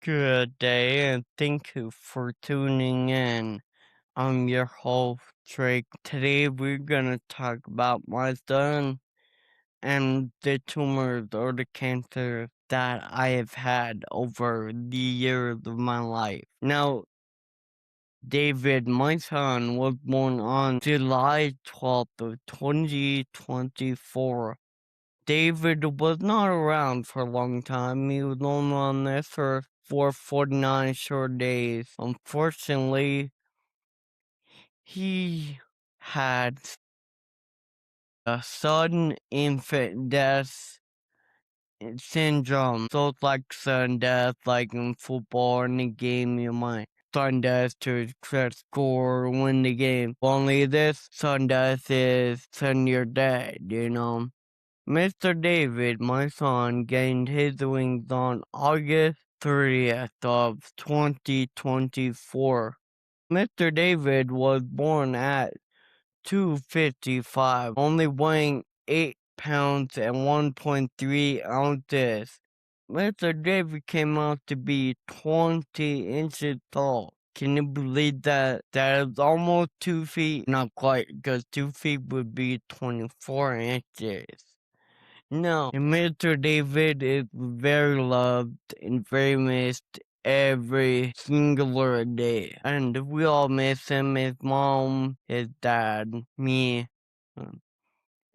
Good day, and thank you for tuning in. I'm your host, Drake. Today, we're gonna talk about my son and the tumors or the cancer that I have had over the years of my life. Now, David, my son, was born on July 12th of 2024. David was not around for a long time. He was only on this earth for 49 short days. Unfortunately, he had a sudden infant death syndrome. So it's like sudden death, like in football in the game, you might sudden death to score or win the game. Only this sudden death is sudden you're dead. Mr. David, my son, gained his wings on August 30th of 2024. Mr. David was born at 255, only weighing 8 pounds and 1.3 ounces. Mr. David came out to be 20 inches tall. Can you believe that? That is almost 2 feet. Not quite, because 2 feet would be 24 inches. No, Mr. David is very loved and very missed every singular day. And we all miss him, his mom, his dad, me, um,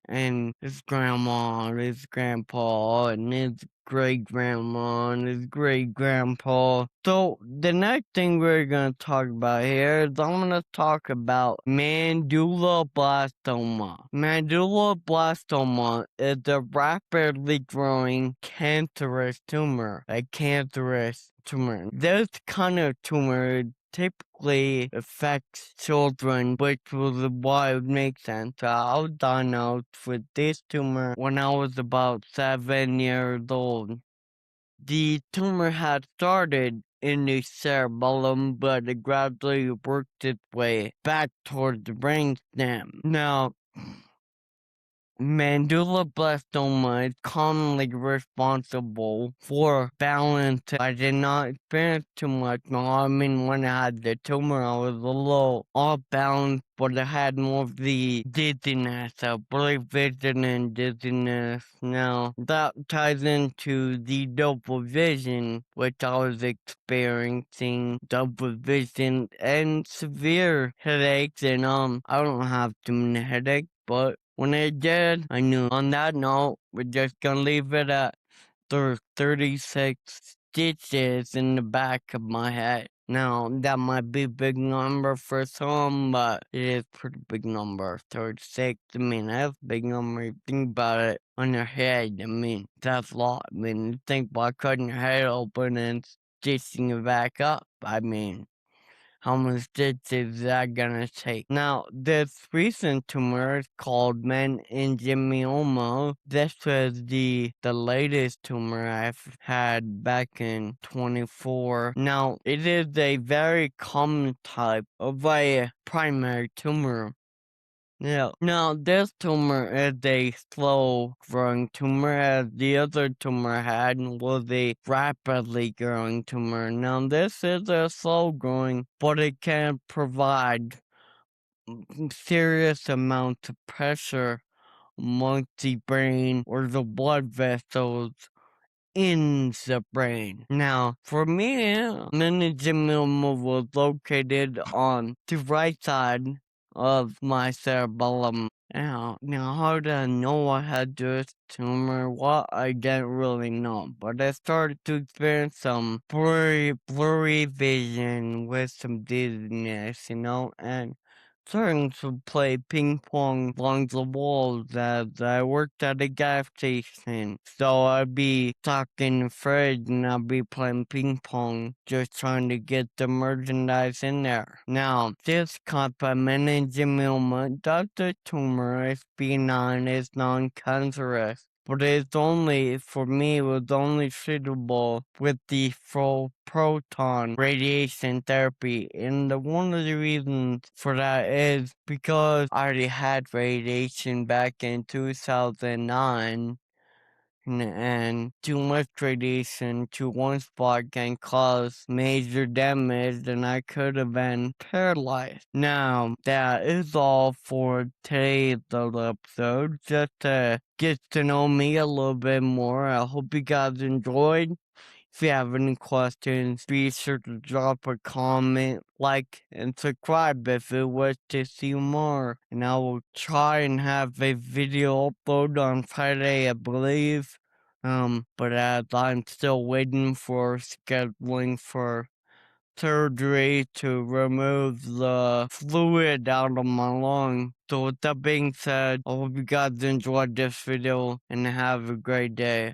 and his grandma, his grandpa, and his great grandma, and his great grandpa. So, the next thing we're gonna talk about here is I'm gonna talk about medulloblastomoma. Medulloblastomoma is a rapidly growing cancerous tumor. A cancerous tumor. This kind of tumor typically affects children, which was why it makes sense. I was diagnosed with this tumor when I was about 7 years old. The tumor had started in the cerebellum, but it gradually worked its way back toward the brainstem. Now, Medulloblastomoma is commonly responsible for balance. I did not experience too much. No, I mean, when I had the tumor, I was a little off balance, but I had more of the dizziness, blurry vision and dizziness. Now, that ties into the double vision, which I was experiencing double vision and severe headaches. And I don't have too many headaches, but when I did, I knew. On that note, we're just gonna leave it at there's 36 stitches in the back of my head. Now, that might be a big number for some, but it is a pretty big number. 36, I mean, that's a big number. You think about it on your head, I mean, that's a lot. I mean, you think about cutting your head open and stitching it back up. I mean, how many stitches is that gonna take? Now, this recent tumor is called meningioma. This was the latest tumor I've had back in 24. Now, it is a very common type of a primary tumor. Yeah. Now, this tumor is a slow growing tumor, as the other tumor I had was a rapidly growing tumor. Now, this is a slow growing, but it can provide serious amounts of pressure amongst the brain or the blood vessels in the brain. Now, for me, meningioma was located on the right side of my cerebellum. Now, how did I know I had this tumor? Well, I didn't really know, but I started to experience some blurry vision with some dizziness, and starting to play ping pong along the walls as I worked at a gas station. So I'd be stuck in the fridge and I'd be playing ping pong, just trying to get the merchandise in there. Now, this type of meningioma, the tumor is benign, is non-cancerous. But it's only, for me, it was only suitable with the full proton radiation therapy. And one of the reasons for that is because I already had radiation back in 2009. and too much radiation to one spot can cause major damage, and I could have been paralyzed. Now, that is all for today's little episode, just to get to know me a little bit more. I hope you guys enjoyed. If you have any questions, be sure to drop a comment, like, and subscribe if you wish to see more. And I will try and have a video upload on Friday, I believe. But as I'm still waiting for scheduling for surgery to remove the fluid out of my lung. So with that being said, I hope you guys enjoyed this video and have a great day.